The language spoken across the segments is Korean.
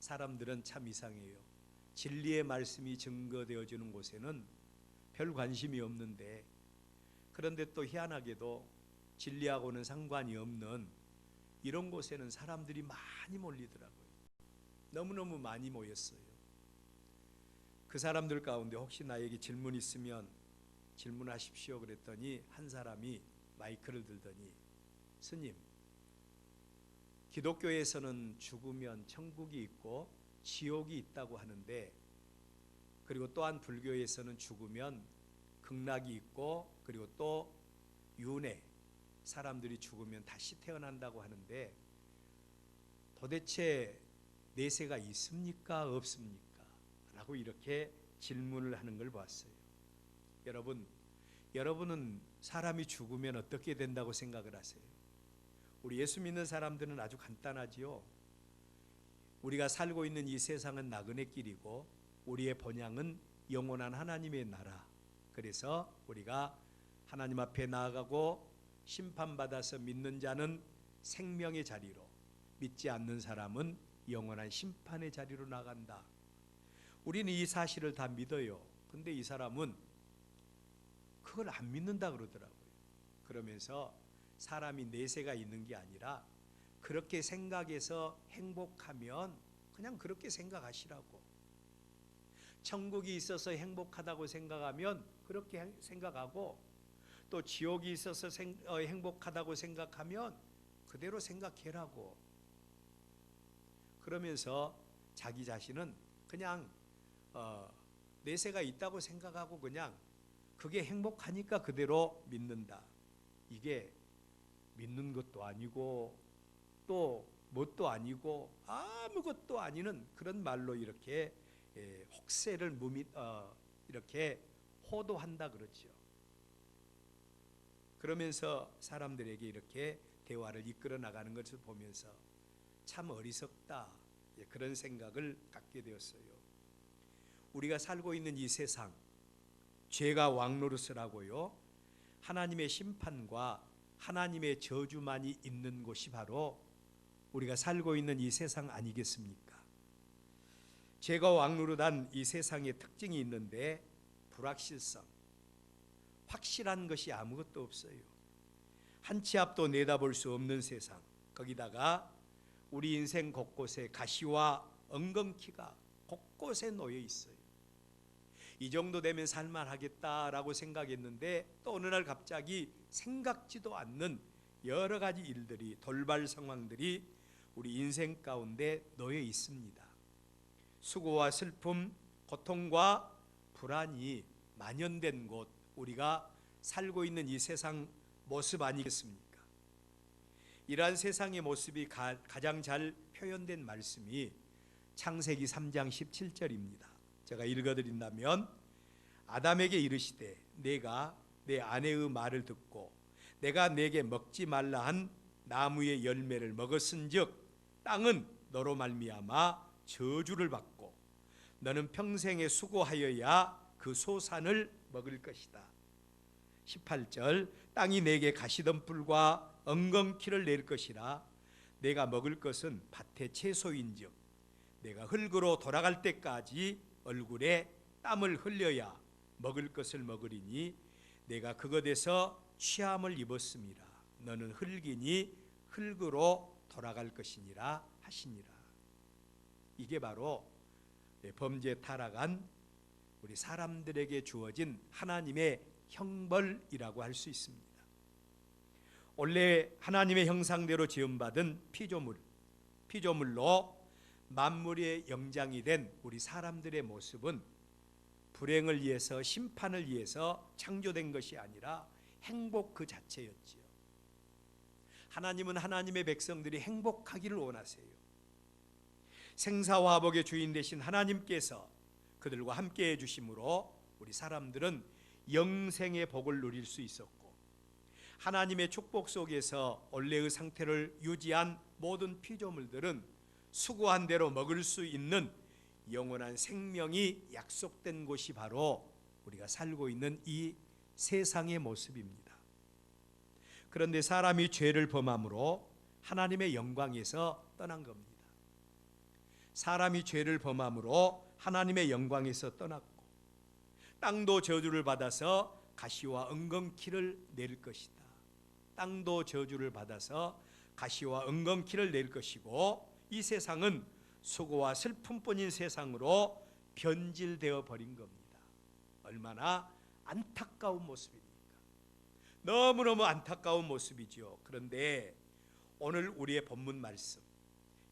사람들은 참 이상해요. 진리의 말씀이 증거되어지는 곳에는 별 관심이 없는데, 그런데 또 희한하게도 진리하고는 상관이 없는 이런 곳에는 사람들이 많이 몰리더라고요. 너무너무 많이 모였어요. 그 사람들 가운데 혹시 나에게 질문 있으면 질문하십시오 그랬더니 한 사람이 마이크를 들더니, 스님, 기독교에서는 죽으면 천국이 있고 지옥이 있다고 하는데, 그리고 또한 불교에서는 죽으면 극락이 있고, 그리고 또 윤회, 사람들이 죽으면 다시 태어난다고 하는데, 도대체 내세가 있습니까 없습니까? 라고 이렇게 질문을 하는 걸 봤어요. 여러분은 사람이 죽으면 어떻게 된다고 생각을 하세요? 우리 예수 믿는 사람들은 아주 간단하지요. 우리가 살고 있는 이 세상은 나그네 길이고 우리의 본향은 영원한 하나님의 나라. 그래서 우리가 하나님 앞에 나아가고 심판받아서 믿는 자는 생명의 자리로, 믿지 않는 사람은 영원한 심판의 자리로 나간다. 우리는 이 사실을 다 믿어요. 근데 이 사람은 그걸 안 믿는다 그러더라고요. 그러면서 사람이 내세가 있는 게 아니라 그렇게 생각해서 행복하면 그냥 그렇게 생각하시라고, 천국이 있어서 행복하다고 생각하면 그렇게 생각하고, 또 지옥이 있어서 행복하다고 생각하면 그대로 생각해라고. 그러면서 자기 자신은 그냥 내세가 있다고 생각하고 그냥 그게 행복하니까 그대로 믿는다. 이게 믿는 것도 아니고 또 뭣도 아니고 아무것도 아니는 그런 말로 이렇게 혹세를 이렇게 호도한다 그러죠. 그러면서 사람들에게 이렇게 대화를 이끌어 나가는 것을 보면서 참 어리석다, 그런 생각을 갖게 되었어요. 우리가 살고 있는 이 세상, 죄가 왕노릇을 하고요, 하나님의 심판과 하나님의 저주만이 있는 곳이 바로 우리가 살고 있는 이 세상 아니겠습니까? 죄가 왕노릇한 이 세상의 특징이 있는데, 불확실성, 확실한 것이 아무것도 없어요. 한 치 앞도 내다볼 수 없는 세상, 거기다가 우리 인생 곳곳에 가시와 엉겅퀴가 곳곳에 놓여 있어요. 이 정도 되면 살만하겠다라고 생각했는데 또 어느 날 갑자기 생각지도 않는 여러 가지 일들이, 돌발 상황들이 우리 인생 가운데 놓여 있습니다. 수고와 슬픔, 고통과 불안이 만연된 곳, 우리가 살고 있는 이 세상 모습 아니겠습니까? 이러한 세상의 모습이 가장 잘 표현된 말씀이 창세기 3장 17절입니다. 제가 읽어드린다면, 아담에게 이르시되 내가 내 아내의 말을 듣고 내가 내게 먹지 말라 한 나무의 열매를 먹었은즉 땅은 너로 말미암아 저주를 받고 너는 평생에 수고하여야 그 소산을 먹을 것이다. 18절, 땅이 내게 가시덤불과 엉겅퀴를 낼 것이라 내가 먹을 것은 밭의 채소인즉 내가 흙으로 돌아갈 때까지 얼굴에 땀을 흘려야 먹을 것을 먹으리니 내가 그것에서 취함을 입었음이라. 너는 흙이니 흙으로 돌아갈 것이니라 하시니라. 이게 바로 범죄 타락한 우리 사람들에게 주어진 하나님의 형벌이라고 할 수 있습니다. 원래 하나님의 형상대로 지음받은 피조물로 만물의 영장이 된 우리 사람들의 모습은 불행을 위해서, 심판을 위해서 창조된 것이 아니라 행복 그 자체였지요. 하나님은 하나님의 백성들이 행복하기를 원하세요. 생사화복의 주인 되신 하나님께서 그들과 함께 해주심으로 우리 사람들은 영생의 복을 누릴 수 있었고, 하나님의 축복 속에서 원래의 상태를 유지한 모든 피조물들은 수고한 대로 먹을 수 있는 영원한 생명이 약속된 곳이 바로 우리가 살고 있는 이 세상의 모습입니다. 그런데 사람이 죄를 범함으로 하나님의 영광에서 떠난 겁니다. 사람이 죄를 범함으로 하나님의 영광에서 떠났고 땅도 저주를 받아서 가시와 엉겅퀴를 낼 것이다. 땅도 저주를 받아서 가시와 엉겅퀴를 낼 것이고 이 세상은 수고와 슬픔뿐인 세상으로 변질되어 버린 겁니다. 얼마나 안타까운 모습입니까? 너무너무 안타까운 모습이죠. 그런데 오늘 우리의 본문 말씀,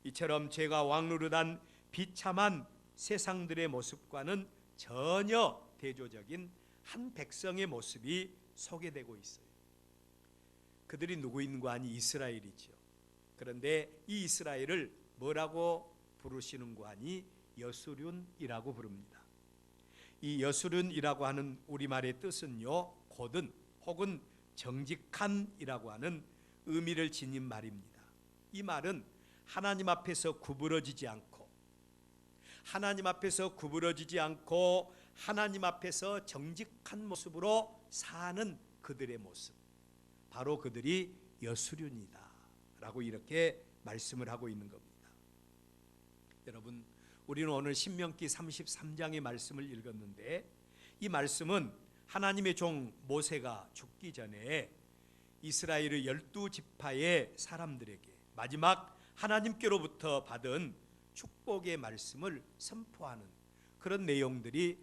이처럼 죄가 왕노릇한 비참한 세상들의 모습과는 전혀 대조적인 한 백성의 모습이 소개되고 있어요. 그들이 누구인가 하니 이스라엘이죠. 그런데 이 이스라엘을 뭐라고 부르시는가 하니 여수륜이라고 부릅니다. 이 여수륜이라고 하는 우리말의 뜻은요, 곧은 혹은 정직한이라고 하는 의미를 지닌 말입니다. 이 말은 하나님 앞에서 구부러지지 않고 하나님 앞에서 정직한 모습으로 사는 그들의 모습, 바로 그들이 여수륜이다 라고 이렇게 말씀을 하고 있는 겁니다. 여러분, 우리는 오늘 신명기 33장의 말씀을 읽었는데 이 말씀은 하나님의 종 모세가 죽기 전에 이스라엘의 12지파의 사람들에게 마지막 하나님께로부터 받은 축복의 말씀을 선포하는 그런 내용들이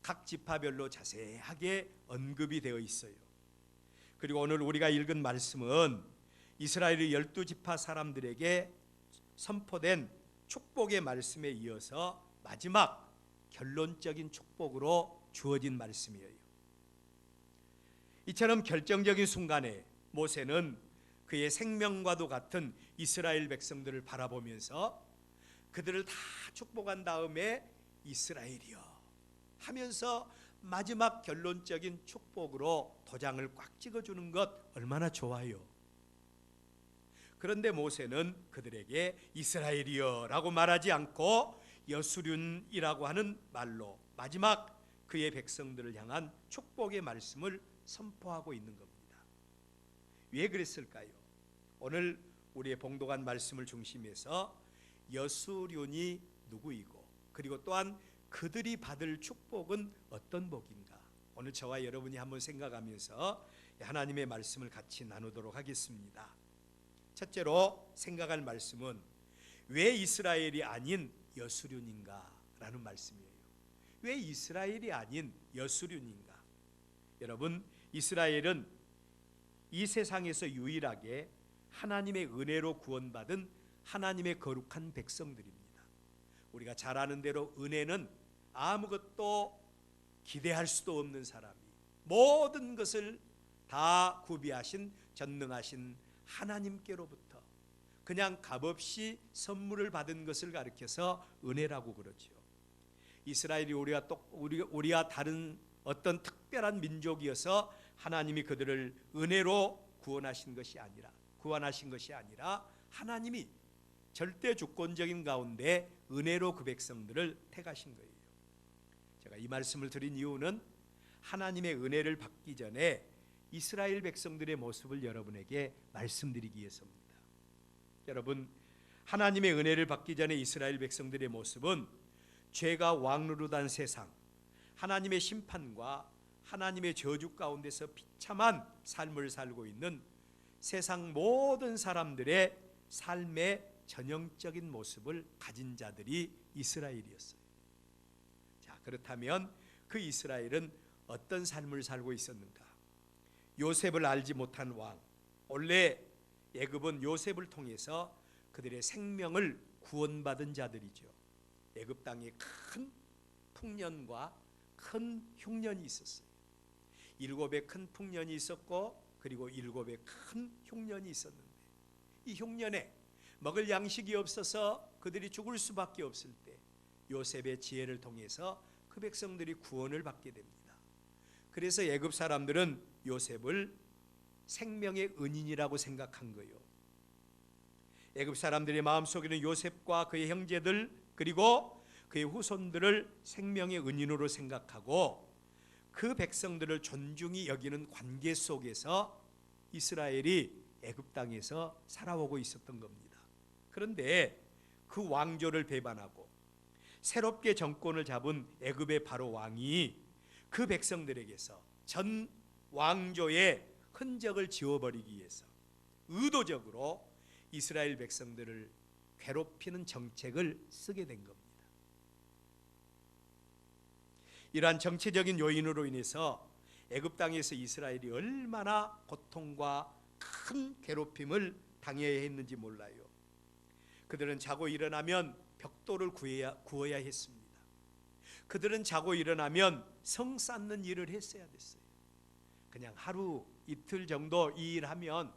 각 지파별로 자세하게 언급이 되어 있어요. 그리고 오늘 우리가 읽은 말씀은 이스라엘의 12지파 사람들에게 선포된 축복의 말씀에 이어서 마지막 결론적인 축복으로 주어진 말씀이에요. 이처럼 결정적인 순간에 모세는 그의 생명과도 같은 이스라엘 백성들을 바라보면서 그들을 다 축복한 다음에 이스라엘이여 하면서 마지막 결론적인 축복으로 도장을 꽉 찍어주는 것 얼마나 좋아요. 그런데 모세는 그들에게 이스라엘이여 라고 말하지 않고 여수륜이라고 하는 말로 마지막 그의 백성들을 향한 축복의 말씀을 선포하고 있는 겁니다. 왜 그랬을까요? 오늘 우리의 봉독한 말씀을 중심해서 여수륜이 누구이고 그리고 또한 그들이 받을 축복은 어떤 복인가, 오늘 저와 여러분이 한번 생각하면서 하나님의 말씀을 같이 나누도록 하겠습니다. 첫째로 생각할 말씀은 왜 이스라엘이 아닌 여수륜인가 라는 말씀이에요. 왜 이스라엘이 아닌 여수륜인가? 여러분, 이스라엘은 이 세상에서 유일하게 하나님의 은혜로 구원받은 하나님의 거룩한 백성들입니다. 우리가 잘 아는 대로 은혜는 아무것도 기대할 수도 없는 사람이 모든 것을 다 구비하신 전능하신 하나님께로부터 그냥 값없이 선물을 받은 것을 가리켜서 은혜라고 그러죠. 이스라엘이 우리와 다른 어떤 특별한 민족이어서 하나님이 그들을 은혜로 구원하신 것이 아니라 하나님이 절대 주권적인 가운데 은혜로 그 백성들을 택하신 거예요. 제가 이 말씀을 드린 이유는 하나님의 은혜를 받기 전에 이스라엘 백성들의 모습을 여러분에게 말씀드리기 위해서입니다. 여러분, 하나님의 은혜를 받기 전에 이스라엘 백성들의 모습은 죄가 왕노릇한 세상, 하나님의 심판과 하나님의 저주 가운데서 비참한 삶을 살고 있는 세상 모든 사람들의 삶의 전형적인 모습을 가진 자들이 이스라엘이었어요. 자, 그렇다면 그 이스라엘은 어떤 삶을 살고 있었는가? 요셉을 알지 못한 왕, 원래 애굽은 요셉을 통해서 그들의 생명을 구원받은 자들이죠. 애굽 땅에 큰 풍년과 큰 흉년이 있었어요. 7의 큰 풍년이 있었고 그리고 7의 큰 흉년이 있었는데 이 흉년에 먹을 양식이 없어서 그들이 죽을 수밖에 없을 때 요셉의 지혜를 통해서 그 백성들이 구원을 받게 됩니다. 그래서 애굽 사람들은 요셉을 생명의 은인이라고 생각한 거예요. 애굽 사람들의 마음속에는 요셉과 그의 형제들 그리고 그의 후손들을 생명의 은인으로 생각하고 그 백성들을 존중히 여기는 관계 속에서 이스라엘이 애굽 땅에서 살아오고 있었던 겁니다. 그런데 그 왕조를 배반하고 새롭게 정권을 잡은 애굽의 바로 왕이 그 백성들에게서 전 왕조의 흔적을 지워버리기 위해서 의도적으로 이스라엘 백성들을 괴롭히는 정책을 쓰게 된 겁니다. 이러한 정치적인 요인으로 인해서 애굽 땅에서 이스라엘이 얼마나 고통과 큰 괴롭힘을 당해야 했는지 몰라요. 그들은 자고 일어나면 벽돌을 구워야 했습니다. 그들은 자고 일어나면 성 쌓는 일을 했어야 됐어요. 그냥 하루 이틀 정도 이 일하면,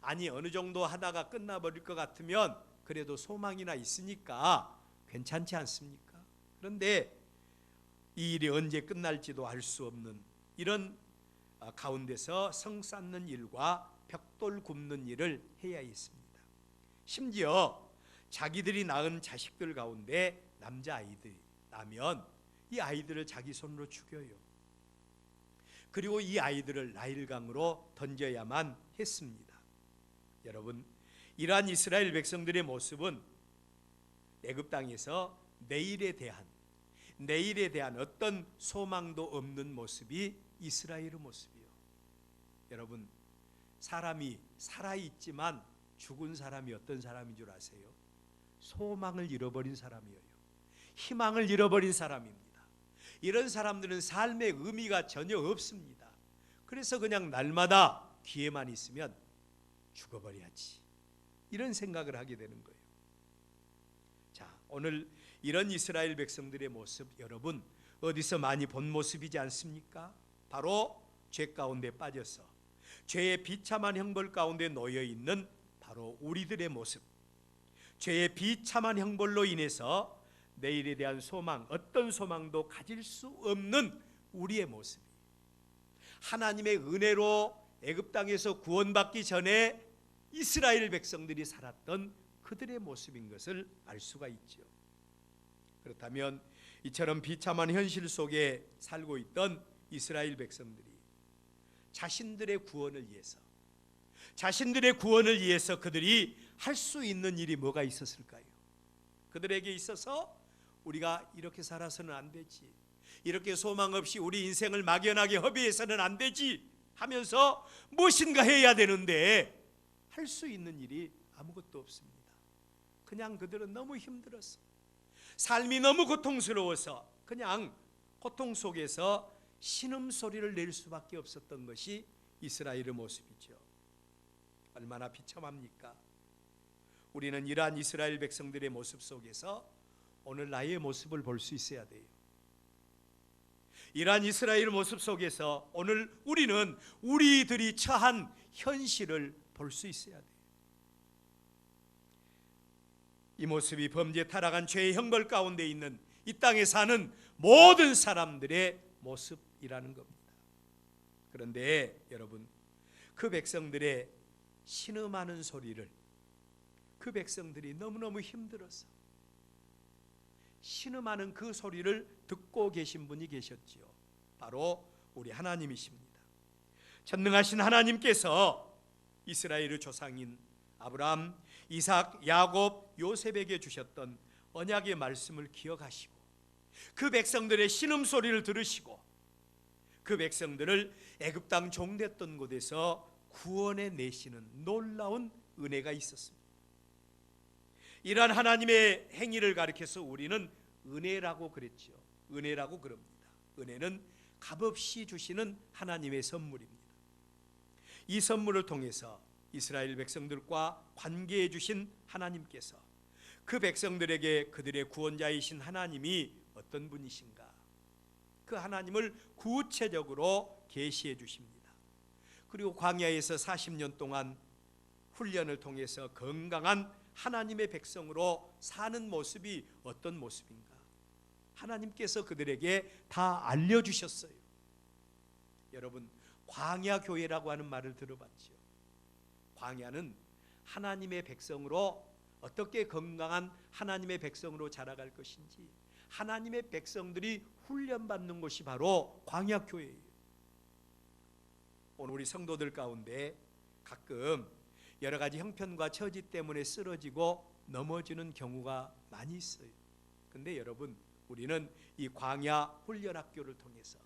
아니 어느 정도 하다가 끝나버릴 것 같으면 그래도 소망이나 있으니까 괜찮지 않습니까? 그런데 이 일이 언제 끝날지도 알 수 없는 이런 가운데서 성 쌓는 일과 벽돌 굽는 일을 해야 했습니다. 심지어 자기들이 낳은 자식들 가운데 남자아이들이 나면 이 아이들을 자기 손으로 죽여요. 그리고 이 아이들을 나일강으로 던져야만 했습니다. 여러분, 이러한 이스라엘 백성들의 모습은 애굽 땅에서 내일에 대한 어떤 소망도 없는 모습이 이스라엘의 모습이요. 여러분, 사람이 살아있지만 죽은 사람이 어떤 사람인 줄 아세요? 소망을 잃어버린 사람이에요. 희망을 잃어버린 사람입니다. 이런 사람들은 삶의 의미가 전혀 없습니다. 그래서 그냥 날마다 기회만 있으면 죽어버려야지, 이런 생각을 하게 되는 거예요. 자, 오늘 이런 이스라엘 백성들의 모습, 여러분 어디서 많이 본 모습이지 않습니까? 바로 죄 가운데 빠져서 죄의 비참한 형벌 가운데 놓여 있는 바로 우리들의 모습. 죄의 비참한 형벌로 인해서 내일에 대한 소망, 어떤 소망도 가질 수 없는 우리의 모습이, 하나님의 은혜로 애굽 땅에서 구원받기 전에 이스라엘 백성들이 살았던 그들의 모습인 것을 알 수가 있죠. 그렇다면 이처럼 비참한 현실 속에 살고 있던 이스라엘 백성들이 자신들의 구원을 위해서 그들이 할 수 있는 일이 뭐가 있었을까요? 그들에게 있어서 우리가 이렇게 살아서는 안 되지, 이렇게 소망 없이 우리 인생을 막연하게 허비해서는 안 되지 하면서 무엇인가 해야 되는데 할 수 있는 일이 아무것도 없습니다. 그냥 그들은 너무 힘들어서, 삶이 너무 고통스러워서 그냥 고통 속에서 신음소리를 낼 수밖에 없었던 것이 이스라엘의 모습이죠. 얼마나 비참합니까? 우리는 이러한 이스라엘 백성들의 모습 속에서 오늘 나의 모습을 볼 수 있어야 돼요. 이러한 이스라엘 모습 속에서 오늘 우리는 우리들이 처한 현실을 볼 수 있어야 돼요. 이 모습이 범죄 타락한 죄의 형벌 가운데 있는 이 땅에 사는 모든 사람들의 모습이라는 겁니다. 그런데 여러분, 그 백성들의 신음하는 소리를, 그 백성들이 너무너무 힘들어서 신음하는 그 소리를 듣고 계신 분이 계셨지요. 바로 우리 하나님이십니다. 전능하신 하나님께서 이스라엘의 조상인 아브라함, 이삭, 야곱, 요셉에게 주셨던 언약의 말씀을 기억하시고 그 백성들의 신음소리를 들으시고 그 백성들을 애굽 땅 종됐던 곳에서 구원해 내시는 놀라운 은혜가 있었습니다. 이러한 하나님의 행위를 가리켜서 우리는 은혜라고 그랬죠. 은혜라고 그럽니다. 은혜는 값없이 주시는 하나님의 선물입니다. 이 선물을 통해서 이스라엘 백성들과 관계해 주신 하나님께서 그 백성들에게 그들의 구원자이신 하나님이 어떤 분이신가, 그 하나님을 구체적으로 계시해 주십니다. 그리고 광야에서 40년 동안 훈련을 통해서 건강한 하나님의 백성으로 사는 모습이 어떤 모습인가, 하나님께서 그들에게 다 알려주셨어요. 여러분, 광야 교회라고 하는 말을 들어봤죠. 광야는 하나님의 백성으로 어떻게 건강한 하나님의 백성으로 자라갈 것인지 하나님의 백성들이 훈련받는 것이 바로 광야 교회예요. 오늘 우리 성도들 가운데 가끔 여러 가지 형편과 처지 때문에 쓰러지고 넘어지는 경우가 많이 있어요. 근데 여러분, 우리는 이 광야 훈련학교를 통해서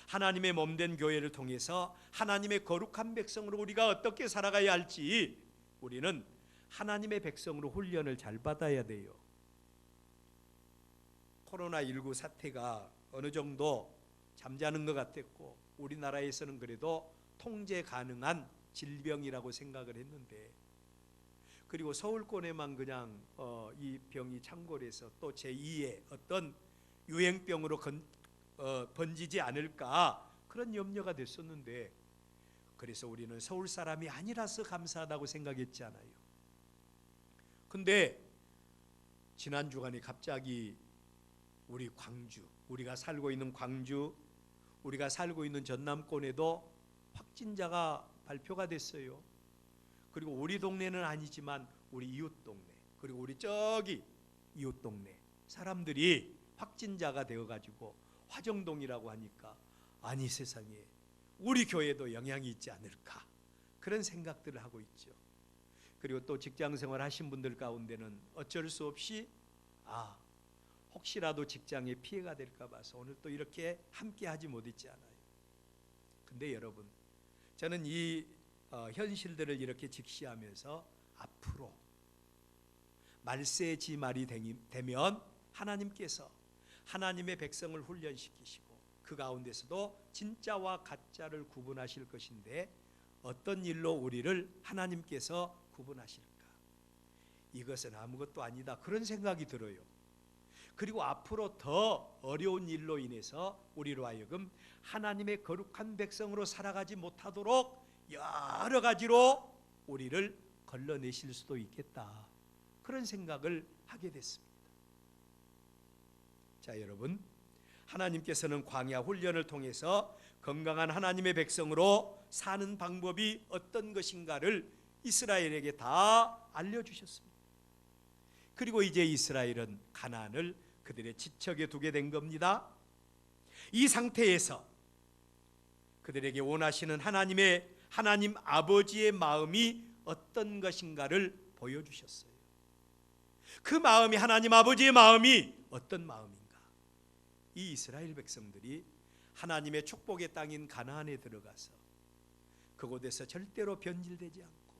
하나님의 몸된 교회를 통해서 하나님의 거룩한 백성으로 우리가 어떻게 살아가야 할지 우리는 하나님의 백성으로 훈련을 잘 받아야 돼요. 코로나19 사태가 어느 정도 잠자는 것 같았고 우리나라에서는 그래도 통제 가능한 질병이라고 생각을 했는데, 그리고 서울권에만 그냥 이 병이 창궐해서 또 제2의 어떤 유행병으로 번지지 않을까 그런 염려가 됐었는데, 그래서 우리는 서울 사람이 아니라서 감사하다고 생각했잖아요. 근데 지난 주간에 갑자기 우리 광주, 우리가 살고 있는 광주, 우리가 살고 있는 전남권에도 확진자가 발표가 됐어요. 그리고 우리 동네는 아니지만 우리 이웃 동네, 그리고 우리 저기 이웃 동네 사람들이 확진자가 되어가지고 화정동이라고 하니까, 아니 세상에 우리 교회도 영향이 있지 않을까 그런 생각들을 하고 있죠. 그리고 또 직장생활 하신 분들 가운데는 어쩔 수 없이 혹시라도 직장에 피해가 될까 봐서 오늘 또 이렇게 함께 하지 못했지 않아요. 근데 여러분, 저는 이 현실들을 이렇게 직시하면서 앞으로 말세지 말이 되면 하나님께서 하나님의 백성을 훈련시키시고 그 가운데서도 진짜와 가짜를 구분하실 것인데, 어떤 일로 우리를 하나님께서 구분하실까? 이것은 아무것도 아니다 그런 생각이 들어요. 그리고 앞으로 더 어려운 일로 인해서 우리로 하여금 하나님의 거룩한 백성으로 살아가지 못하도록 여러 가지로 우리를 걸러내실 수도 있겠다 그런 생각을 하게 됐습니다. 자, 여러분, 하나님께서는 광야 훈련을 통해서 건강한 하나님의 백성으로 사는 방법이 어떤 것인가를 이스라엘에게 다 알려주셨습니다. 그리고 이제 이스라엘은 가나안을 그들의 지척에 두게 된 겁니다. 이 상태에서 그들에게 원하시는 하나님 아버지의 마음이 어떤 것인가를 보여주셨어요. 그 마음이, 하나님 아버지의 마음이 어떤 마음인가? 이 이스라엘 백성들이 하나님의 축복의 땅인 가나안에 들어가서 그곳에서 절대로 변질되지 않고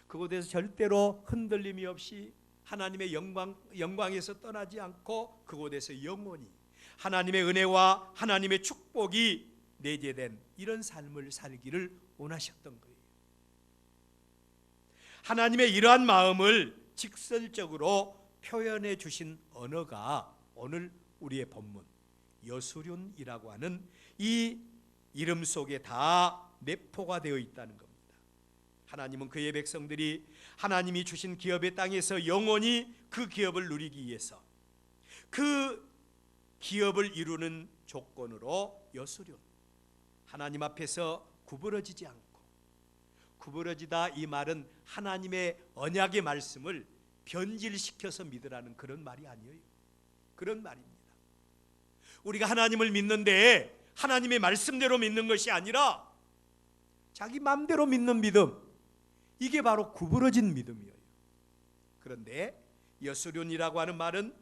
그곳에서 절대로 흔들림이 없이 하나님의 영광에서 떠나지 않고 그곳에서 영원히 하나님의 은혜와 하나님의 축복이 내재된 이런 삶을 살기를 원하셨던 거예요. 하나님의 이러한 마음을 직설적으로 표현해 주신 언어가 오늘 우리의 본문 여수륜이라고 하는 이 이름 속에 다 내포가 되어 있다는 겁니다. 하나님은 그의 백성들이 하나님이 주신 기업의 땅에서 영원히 그 기업을 누리기 위해서 그 기업을 이루는 조건으로 여수륜, 하나님 앞에서 구부러지지 않고, 구부러지다 이 말은 하나님의 언약의 말씀을 변질시켜서 믿으라는 그런 말이 아니에요. 그런 말입니다. 우리가 하나님을 믿는데 하나님의 말씀대로 믿는 것이 아니라 자기 마음대로 믿는 믿음, 이게 바로 구부러진 믿음이에요. 그런데 여수륜이라고 하는 말은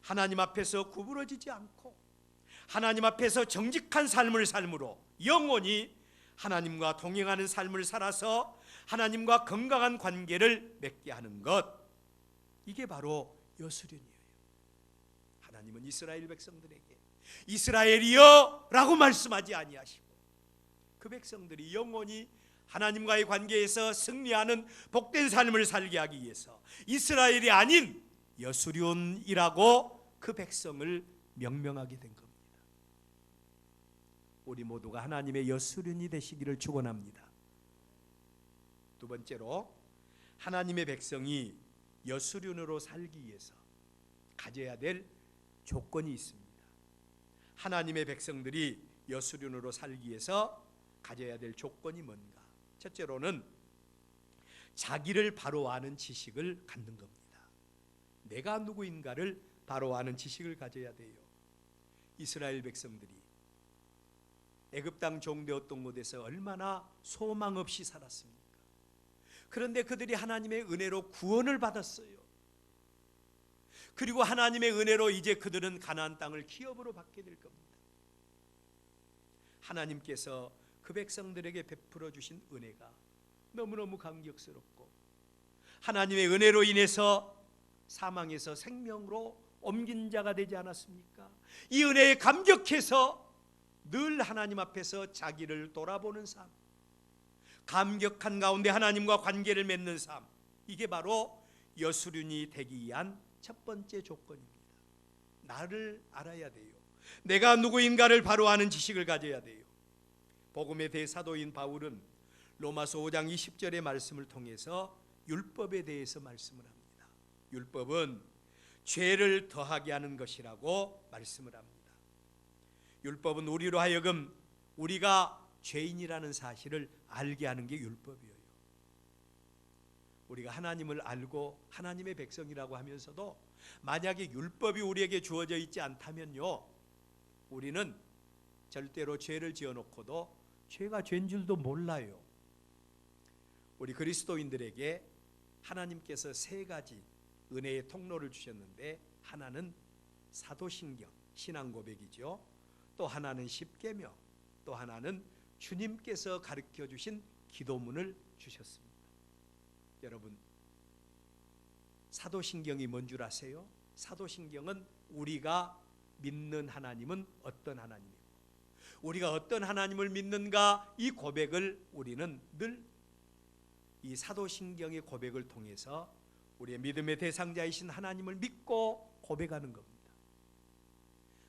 하나님 앞에서 구부러지지 않고 하나님 앞에서 정직한 삶을 삶으로 영원히 하나님과 동행하는 삶을 살아서 하나님과 건강한 관계를 맺게 하는 것, 이게 바로 여수륜이에요. 하나님은 이스라엘 백성들에게 이스라엘이여 라고 말씀하지 아니하시고 그 백성들이 영원히 하나님과의 관계에서 승리하는 복된 삶을 살게 하기 위해서 이스라엘이 아닌 여수륜이라고 그 백성을 명명하게 된 겁니다. 우리 모두가 하나님의 여수륜이 되시기를 축원합니다. 두 번째로, 하나님의 백성이 여수륜으로 살기 위해서 가져야 될 조건이 있습니다. 하나님의 백성들이 여수륜으로 살기 위해서 가져야 될 조건이 뭔가? 첫째로는 자기를 바로 아는 지식을 갖는 겁니다. 내가 누구인가를 바로 아는 지식을 가져야 돼요. 이스라엘 백성들이 애굽 땅 종되었던 곳에서 얼마나 소망 없이 살았습니까? 그런데 그들이 하나님의 은혜로 구원을 받았어요. 그리고 하나님의 은혜로 이제 그들은 가나안 땅을 기업으로 받게 될 겁니다. 하나님께서 그 백성들에게 베풀어 주신 은혜가 너무너무 감격스럽고, 하나님의 은혜로 인해서 사망에서 생명으로 옮긴 자가 되지 않았습니까? 이 은혜에 감격해서 늘 하나님 앞에서 자기를 돌아보는 삶, 감격한 가운데 하나님과 관계를 맺는 삶, 이게 바로 여수륜이 되기 위한 첫 번째 조건입니다. 나를 알아야 돼요. 내가 누구인가를 바로 아는 지식을 가져야 돼요. 복음의 대사도인 바울은 로마서 5장 20절의 말씀을 통해서 율법에 대해서 말씀을 합니다. 율법은 죄를 더하게 하는 것이라고 말씀을 합니다. 율법은 우리로 하여금 우리가 죄인이라는 사실을 알게 하는 게 율법이에요. 우리가 하나님을 알고 하나님의 백성이라고 하면서도 만약에 율법이 우리에게 주어져 있지 않다면요, 우리는 절대로 죄를 지어놓고도 죄가 죄인 줄도 몰라요. 우리 그리스도인들에게 하나님께서 세 가지 은혜의 통로를 주셨는데, 하나는 사도신경, 신앙 고백이죠. 또 하나는 십계명, 또 하나는 주님께서 가르쳐 주신 기도문을 주셨습니다. 여러분, 사도신경이 뭔 줄 아세요? 사도신경은 우리가 믿는 하나님은 어떤 하나님이고, 우리가 어떤 하나님을 믿는가, 이 고백을 우리는 늘 이 사도신경의 고백을 통해서 우리의 믿음의 대상자이신 하나님을 믿고 고백하는 겁니다.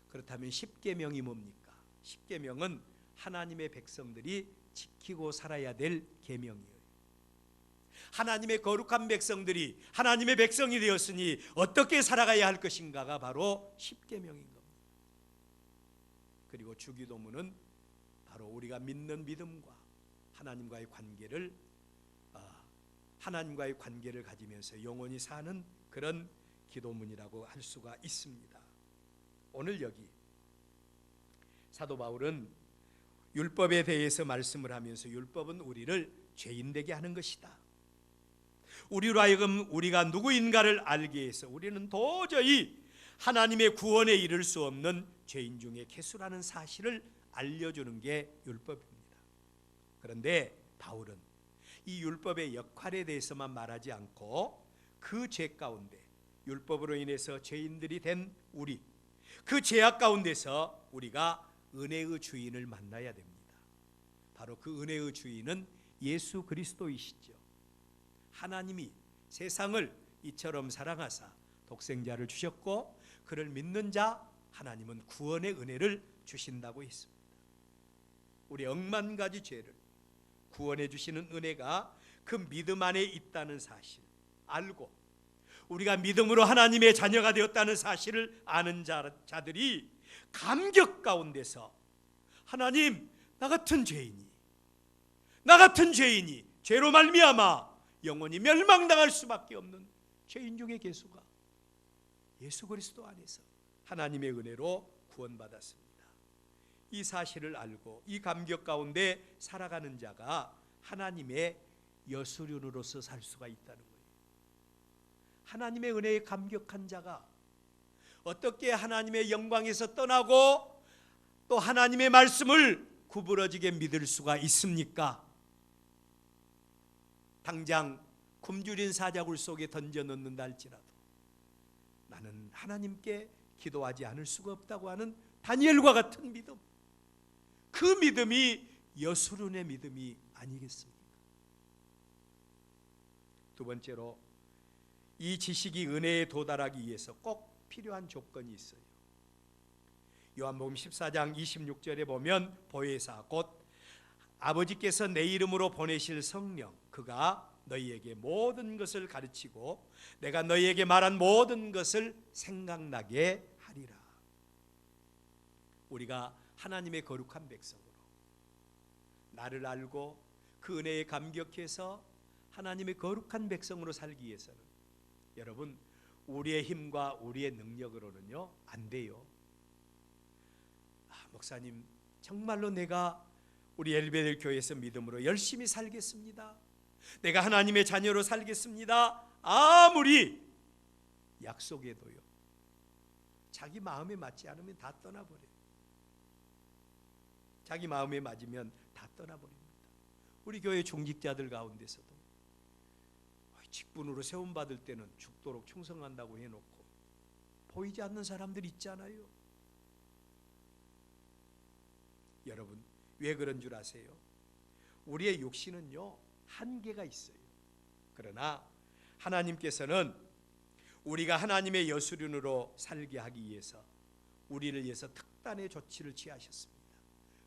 그렇다면 십계명이 뭡니까? 십계명은 하나님의 백성들이 지키고 살아야 될 계명이에요. 하나님의 거룩한 백성들이 하나님의 백성이 되었으니 어떻게 살아가야 할 것인가가 바로 십계명인 겁니다. 그리고 주기도문은 바로 우리가 믿는 믿음과 하나님과의 관계를 가지면서 영원히 사는 그런 기도문이라고 할 수가 있습니다. 오늘 여기 사도 바울은 율법에 대해서 말씀을 하면서 율법은 우리를 죄인 되게 하는 것이다. 우리로 하여금 우리가 누구인가를 알게 해서 우리는 도저히 하나님의 구원에 이를 수 없는 죄인 중에 개수라는 사실을 알려주는 게 율법입니다. 그런데 바울은 이 율법의 역할에 대해서만 말하지 않고 그 죄 가운데, 율법으로 인해서 죄인들이 된 우리, 그 죄악 가운데서 우리가 은혜의 주인을 만나야 됩니다. 바로 그 은혜의 주인은 예수 그리스도이시죠. 하나님이 세상을 이처럼 사랑하사 독생자를 주셨고, 그를 믿는 자 하나님은 구원의 은혜를 주신다고 했습니다. 우리 억만 가지 죄를 구원해 주시는 은혜가 그 믿음 안에 있다는 사실 알고, 우리가 믿음으로 하나님의 자녀가 되었다는 사실을 아는 자들이 감격 가운데서 하나님, 나 같은 죄인이 죄로 말미암아 영원히 멸망당할 수밖에 없는 죄인 중의 개수가 예수 그리스도 안에서 하나님의 은혜로 구원받았습니다. 이 사실을 알고 이 감격 가운데 살아가는 자가 하나님의 여수륜으로서 살 수가 있다는 거예요. 하나님의 은혜에 감격한 자가 어떻게 하나님의 영광에서 떠나고 또 하나님의 말씀을 구부러지게 믿을 수가 있습니까? 당장 굶주린 사자굴 속에 던져 넣는다 할지라도 나는 하나님께 기도하지 않을 수가 없다고 하는 다니엘과 같은 믿음, 그 믿음이 여수륜의 믿음이 아니겠습니까? 두 번째로, 이 지식이 은혜에 도달하기 위해서 꼭 필요한 조건이 있어요. 요한복음 14장 26절에 보면 보혜사 곧 아버지께서 내 이름으로 보내실 성령, 그가 너희에게 모든 것을 가르치고 내가 너희에게 말한 모든 것을 생각나게 하리라. 우리가 하나님의 거룩한 백성으로 나를 알고 그 은혜에 감격해서 하나님의 거룩한 백성으로 살기 위해서는 여러분, 우리의 힘과 우리의 능력으로는요 안 돼요. 목사님, 정말로 내가 우리 엘베델 교회에서 믿음으로 열심히 살겠습니다, 내가 하나님의 자녀로 살겠습니다, 아무리 약속해도요 자기 마음에 맞지 않으면 다 떠나버려요. 자기 마음에 맞으면 다 떠나버립니다. 우리 교회 중직자들 가운데서도 직분으로 세움받을 때는 죽도록 충성한다고 해놓고 보이지 않는 사람들 있잖아요. 여러분, 왜 그런 줄 아세요? 우리의 육신은요, 한계가 있어요. 그러나 하나님께서는 우리가 하나님의 여수륜으로 살게 하기 위해서 우리를 위해서 특단의 조치를 취하셨습니다.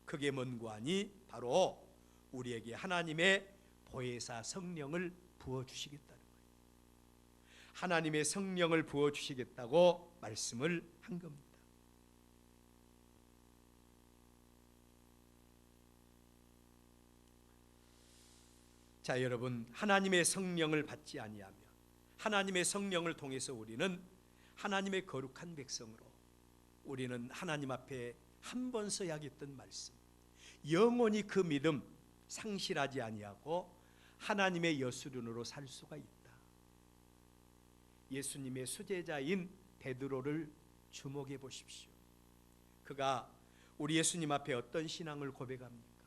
그게 뭔고 하니 바로 우리에게 하나님의 보혜사 성령을 부어주시겠다는 거예요. 하나님의 성령을 부어주시겠다고 말씀을 한 겁니다. 자, 여러분, 하나님의 성령을 받지 아니하면, 하나님의 성령을 통해서 우리는 하나님의 거룩한 백성으로, 우리는 하나님 앞에 한 번 서야겠던 말씀, 영원히 그 믿음 상실하지 아니하고 하나님의 여수륜으로 살 수가 있다. 예수님의 수제자인 베드로를 주목해 보십시오. 그가 우리 예수님 앞에 어떤 신앙을 고백합니까?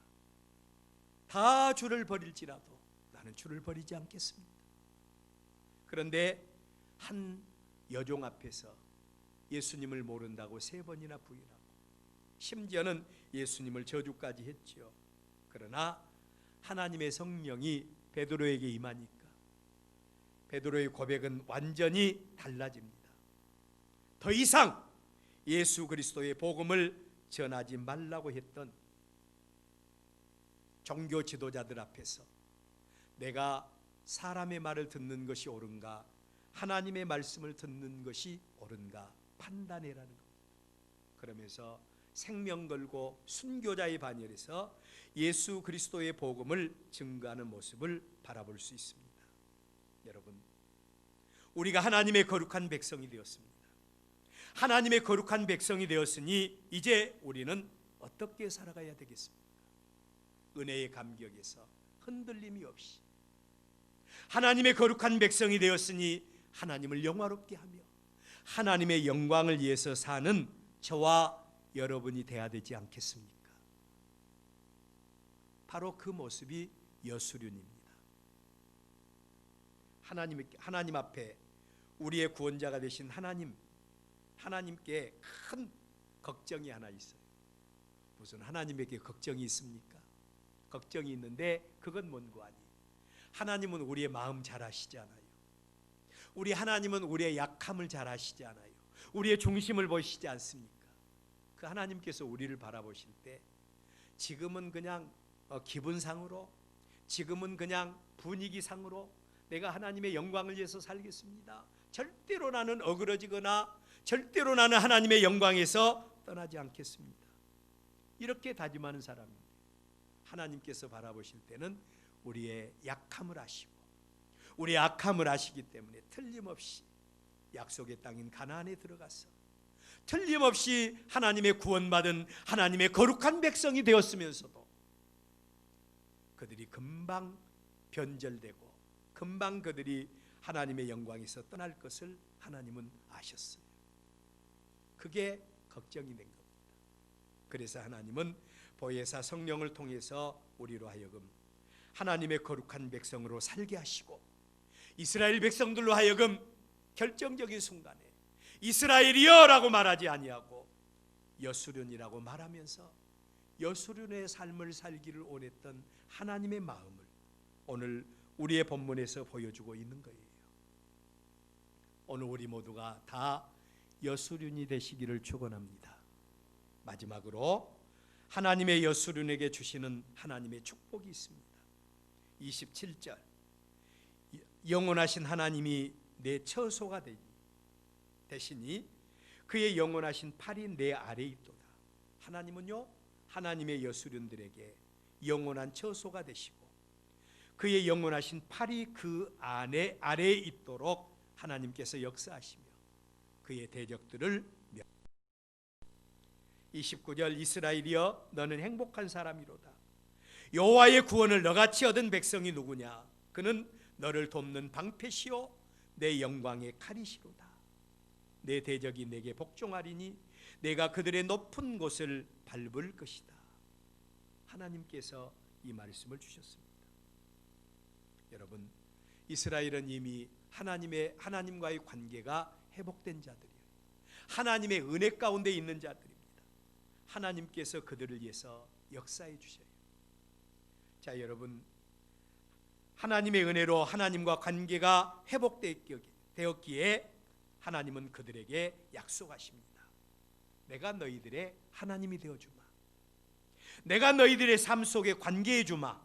다 주를 버릴지라도 나는 주를 버리지 않겠습니다. 그런데 한 여종 앞에서 예수님을 모른다고 3번이나 부인하고 심지어는 예수님을 저주까지 했지요. 그러나 하나님의 성령이 베드로에게 임하니까 베드로의 고백은 완전히 달라집니다. 더 이상 예수 그리스도의 복음을 전하지 말라고 했던 종교 지도자들 앞에서 내가 사람의 말을 듣는 것이 옳은가, 하나님의 말씀을 듣는 것이 옳은가 판단해라는 겁니다. 그러면서 생명 걸고 순교자의 반열에서 예수 그리스도의 복음을 증거하는 모습을 바라볼 수 있습니다. 여러분, 우리가 하나님의 거룩한 백성이 되었습니다. 하나님의 거룩한 백성이 되었으니 이제 우리는 어떻게 살아가야 되겠습니까? 은혜의 감격에서 흔들림이 없이 하나님의 거룩한 백성이 되었으니 하나님을 영화롭게 하며 하나님의 영광을 위해서 사는 저와 여러분이 돼야 되지 않겠습니까? 바로 그 모습이 여수륜입니다. 하나님 앞에 우리의 구원자가 되신 하나님께 큰 걱정이 하나 있어요. 무슨 하나님에게 걱정이 있습니까? 걱정이 있는데 그건 뭔고 하니? 하나님은 우리의 마음 잘 아시잖아요. 우리 하나님은 우리의 약함을 잘 아시잖아요. 우리의 중심을 보시지 않습니까? 그 하나님께서 우리를 바라보실 때 지금은 그냥 기분상으로, 지금은 그냥 분위기상으로 내가 하나님의 영광을 위해서 살겠습니다, 절대로 나는 어그러지거나 절대로 나는 하나님의 영광에서 떠나지 않겠습니다, 이렇게 다짐하는 사람입니다. 하나님께서 바라보실 때는 우리의 약함을 아시고 우리의 악함을 아시기 때문에 틀림없이 약속의 땅인 가나안에 들어가서 틀림없이 하나님의 구원받은 하나님의 거룩한 백성이 되었으면서도 그들이 금방 변절되고 금방 그들이 하나님의 영광에서 떠날 것을 하나님은 아셨어요. 그게 걱정이 된 겁니다. 그래서 하나님은 보혜사 성령을 통해서 우리로 하여금 하나님의 거룩한 백성으로 살게 하시고 이스라엘 백성들로 하여금 결정적인 순간에 이스라엘이여 라고 말하지 아니하고 여수륜이라고 말하면서 여수륜의 삶을 살기를 원했던 하나님의 마음을 오늘 우리의 본문에서 보여주고 있는 거예요. 오늘 우리 모두가 다 여수륜이 되시기를 축원합니다. 마지막으로 하나님의 여수륜에게 주시는 하나님의 축복이 있습니다. 27절, 영원하신 하나님이 내 처소가 되시니 그의 영원하신 팔이 내 아래에 있도다. 하나님은요, 하나님의 여수륜들에게 영원한 처소가 되시고 그의 영원하신 팔이 그 아래에 있도록 하나님께서 역사하시며 그의 대적들을 29절, 이스라엘이여 너는 행복한 사람이로다. 여호와의 구원을 너같이 얻은 백성이 누구냐? 그는 너를 돕는 방패시요 내 영광의 칼이시로다. 내 대적이 내게 복종하리니 내가 그들의 높은 곳을 밟을 것이다. 하나님께서 이 말씀을 주셨습니다. 여러분, 이스라엘은 이미 하나님과의 관계가 회복된 자들이에요. 하나님의 은혜 가운데 있는 자들입니다. 하나님께서 그들을 위해서 역사해 주셔요. 자, 여러분, 하나님의 은혜로 하나님과 관계가 회복되었기에 하나님은 그들에게 약속하십니다. 내가 너희들의 하나님이 되어주마. 내가 너희들의 삶 속에 관계해 주마.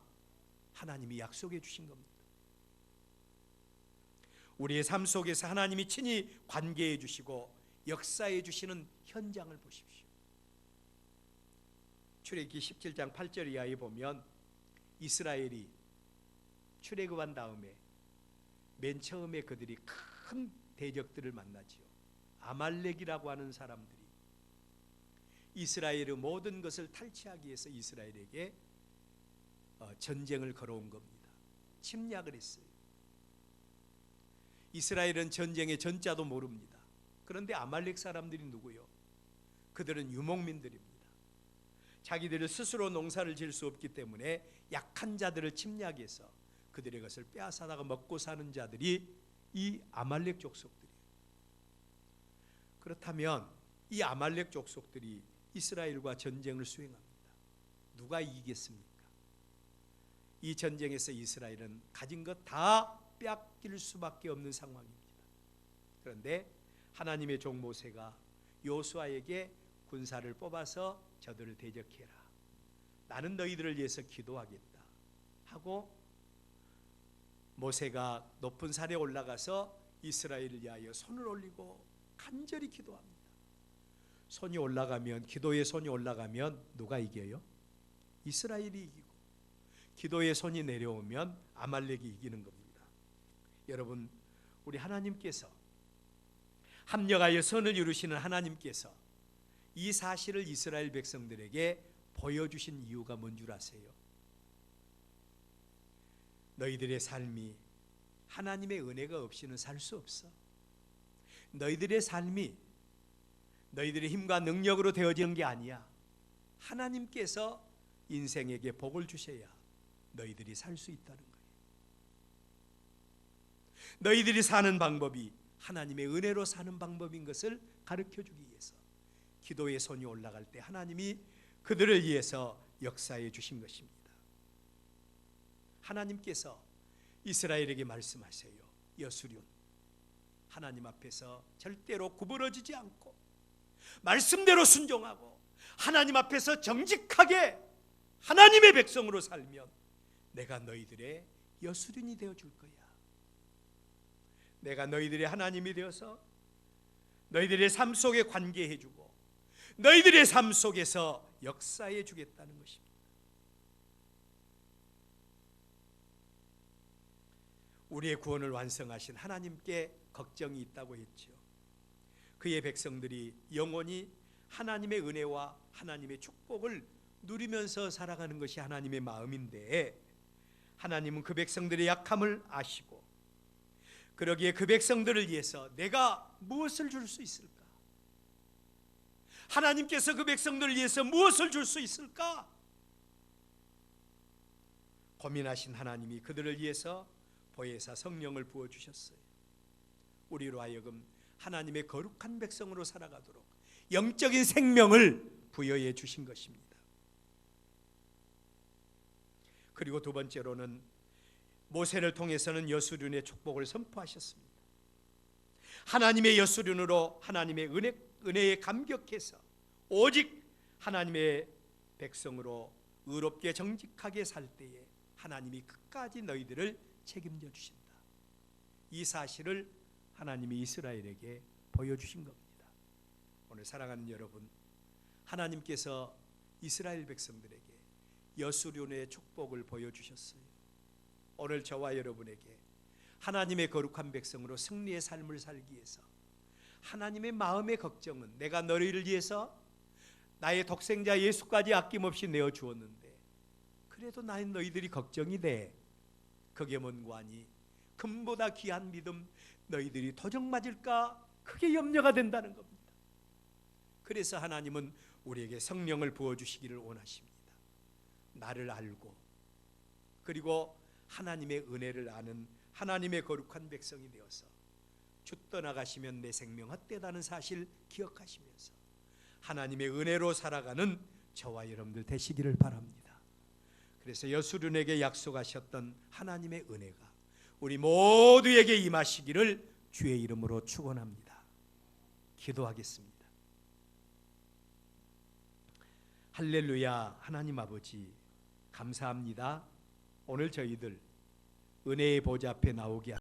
하나님이 약속해 주신 겁니다. 우리의 삶 속에서 하나님이 친히 관계해 주시고 역사해 주시는 현장을 보십시오. 출애굽기 17장 8절 이하에 보면 이스라엘이 출애굽한 다음에 맨 처음에 그들이 큰 대적들을 만나지요. 아말렉이라고 하는 사람들이 이스라엘의 모든 것을 탈취하기 위해서 이스라엘에게 전쟁을 걸어온 겁니다. 침략을 했어요. 이스라엘은 전쟁의 전자도 모릅니다. 그런데 아말렉 사람들이 누구요? 그들은 유목민들입니다. 자기들을 스스로 농사를 지을 수 없기 때문에 약한 자들을 침략해서 그들의 것을 빼앗아다가 먹고 사는 자들이 이 아말렉 족속들이에요. 그렇다면 이 아말렉 족속들이 이스라엘과 전쟁을 수행합니다. 누가 이기겠습니까? 이 전쟁에서 이스라엘은 가진 것 다 빼앗길 수밖에 없는 상황입니다. 그런데 하나님의 종 모세가 여호수아에게 군사를 뽑아서 저들을 대적해라. 나는 너희들을 위해서 기도하겠다 하고 모세가 높은 산에 올라가서 이스라엘을 위하여 손을 올리고 간절히 기도합니다. 기도의 손이 올라가면 누가 이겨요? 이스라엘이 이기고, 기도의 손이 내려오면 아말렉이 이기는 겁니다. 여러분, 우리 하나님께서 합력하여 선을 이루시는 하나님께서 이 사실을 이스라엘 백성들에게 보여주신 이유가 뭔 줄 아세요? 너희들의 삶이 하나님의 은혜가 없이는 살 수 없어. 너희들의 삶이 너희들의 힘과 능력으로 되어지는 게 아니야. 하나님께서 인생에게 복을 주셔야 너희들이 살 수 있다는 거예요. 너희들이 사는 방법이 하나님의 은혜로 사는 방법인 것을 가르쳐주기 위해서 기도의 손이 올라갈 때 하나님이 그들을 위해서 역사해 주신 것입니다. 하나님께서 이스라엘에게 말씀하세요. 여수륜, 하나님 앞에서 절대로 구부러지지 않고 말씀대로 순종하고 하나님 앞에서 정직하게 하나님의 백성으로 살면 내가 너희들의 여수륜이 되어줄 거야. 내가 너희들의 하나님이 되어서 너희들의 삶 속에 관계해주고 너희들의 삶 속에서 역사해 주겠다는 것입니다. 우리의 구원을 완성하신 하나님께 걱정이 있다고 했죠. 그의 백성들이 영원히 하나님의 은혜와 하나님의 축복을 누리면서 살아가는 것이 하나님의 마음인데, 하나님은 그 백성들의 약함을 아시고 그러기에 그 백성들을 위해서 내가 무엇을 줄 수 있을까? 하나님께서 그 백성들을 위해서 무엇을 줄 수 있을까? 고민하신 하나님이 그들을 위해서 보혜사 성령을 부어주셨어요. 우리로 하여금 하나님의 거룩한 백성으로 살아가도록 영적인 생명을 부여해 주신 것입니다. 그리고 두 번째로는 모세를 통해서는 여수륜의 축복을 선포하셨습니다. 하나님의 여수륜으로 하나님의 은혜에 감격해서 오직 하나님의 백성으로 의롭게 정직하게 살 때에 하나님이 끝까지 너희들을 책임져 주신다. 이 사실을 하나님이 이스라엘에게 보여주신 겁니다. 오늘 사랑하는 여러분, 하나님께서 이스라엘 백성들에게 여수륜의 축복을 보여주셨어요. 오늘 저와 여러분에게 하나님의 거룩한 백성으로 승리의 삶을 살기 위해서 하나님의 마음의 걱정은 내가 너희를 위해서 나의 독생자 예수까지 아낌없이 내어주었는데 그래도 나는 너희들이 걱정이 돼. 그게 뭔고 하니 금보다 귀한 믿음 너희들이 도적 맞을까 그게 염려가 된다는 겁니다. 그래서 하나님은 우리에게 성령을 부어주시기를 원하십니다. 나를 알고 그리고 하나님의 은혜를 아는 하나님의 거룩한 백성이 되어서 주 떠나가시면 내 생명 헛되다는 사실 기억하시면서 하나님의 은혜로 살아가는 저와 여러분들 되시기를 바랍니다. 그래서 여수lun에게 약속하셨던 하나님의 은혜가 우리 모두에게 임하시기를 주의 이름으로 축원합니다. 기도하겠습니다. 할렐루야. 하나님 아버지 감사합니다. 오늘 저희들 은혜의 보좌 앞에 나오게